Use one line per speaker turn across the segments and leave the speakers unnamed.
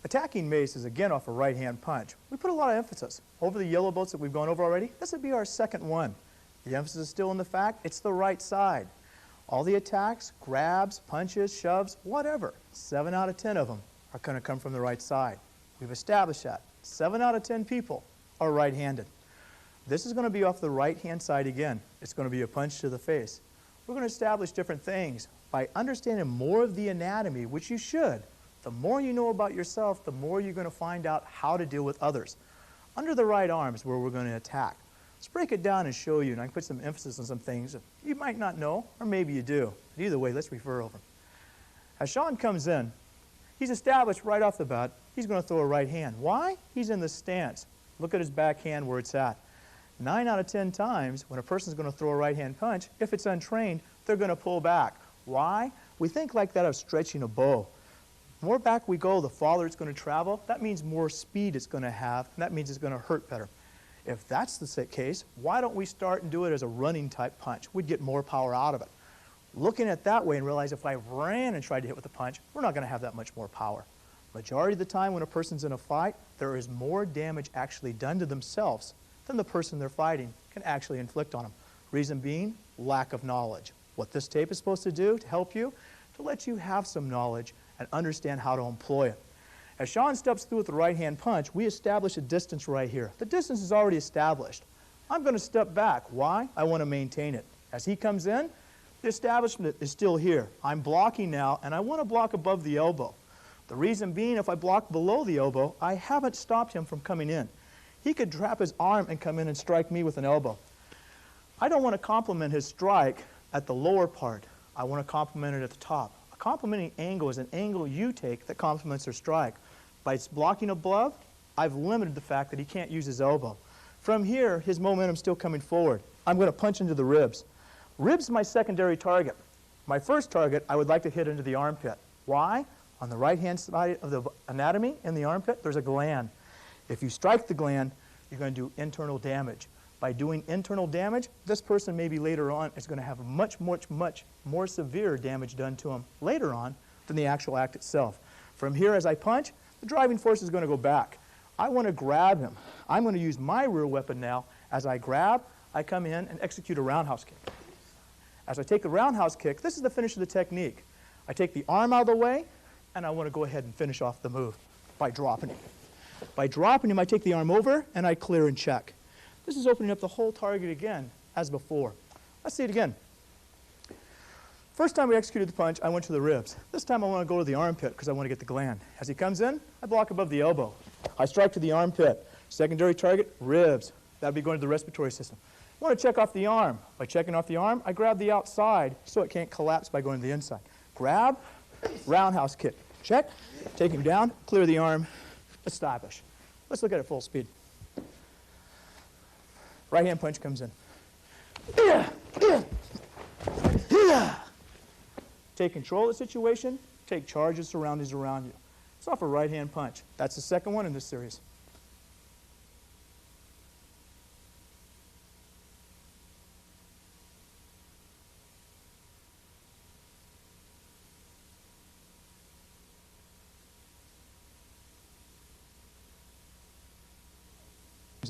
Attacking Mace is again off a right-hand punch. We put a lot of emphasis. Over the yellow bolts that we've gone over already, this would be our second one. The emphasis is still in the fact it's the right side. All the attacks, grabs, punches, shoves, whatever, 7 out of 10 of them are going to come from the right side. We've established that. 7 out of 10 people are right-handed. This is going to be off the right-hand side again. It's going to be a punch to the face. We're going to establish different things by understanding more of the anatomy, which you should. The more you know about yourself, the more you're going to find out how to deal with others. Under the right arm is where we're going to attack. Let's break it down and show you, and I can put some emphasis on some things that you might not know, or maybe you do. But either way, let's refer over. As Sean comes in, he's established right off the bat, he's going to throw a right hand. Why? He's in the stance. Look at his backhand where it's at. 9 out of 10 times, when a person's going to throw a right-hand punch, if it's untrained, they're going to pull back. Why? We think like that of stretching a bow. The more back we go, the farther it's going to travel. That means more speed it's going to have, and that means it's going to hurt better. If that's the case, why don't we start and do it as a running type punch? We'd get more power out of it. Looking at it that way and realize if I ran and tried to hit with a punch, we're not going to have that much more power. Majority of the time when a person's in a fight, there is more damage actually done to themselves than the person they're fighting can actually inflict on them. Reason being, lack of knowledge. What this tape is supposed to do to help you, to let you have some knowledge and understand how to employ it. As Sean steps through with the right-hand punch, we establish a distance right here. The distance is already established. I'm going to step back. Why? I want to maintain it. As he comes in, the establishment is still here. I'm blocking now, and I want to block above the elbow. The reason being, if I block below the elbow, I haven't stopped him from coming in. He could trap his arm and come in and strike me with an elbow. I don't want to complement his strike at the lower part. I want to complement it at the top. A complementing angle is an angle you take that complements their strike. By blocking above, I've limited the fact that he can't use his elbow. From here, his momentum's still coming forward. I'm going to punch into the ribs. Ribs is my secondary target. My first target, I would like to hit into the armpit. Why? On the right-hand side of the anatomy in the armpit, there's a gland. If you strike the gland, you're going to do internal damage. By doing internal damage, this person maybe later on is going to have much more severe damage done to him later on than the actual act itself. From here, as I punch, the driving force is going to go back. I want to grab him. I'm going to use my rear weapon now. As I grab, I come in and execute a roundhouse kick. As I take the roundhouse kick, this is the finish of the technique. I take the arm out of the way, and I want to go ahead and finish off the move by dropping him. By dropping him, I take the arm over, and I clear and check. This is opening up the whole target again, as before. Let's see it again. First time we executed the punch, I went to the ribs. This time I want to go to the armpit because I want to get the gland. As he comes in, I block above the elbow. I strike to the armpit. Secondary target, ribs. That would be going to the respiratory system. I want to check off the arm. By checking off the arm, I grab the outside so it can't collapse by going to the inside. Grab, roundhouse kick. Check, take him down, clear the arm, establish. Let's look at it full speed. Right hand punch comes in. Take control of the situation, take charge of surroundings around you. It's off a right hand punch. That's the second one in this series.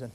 In.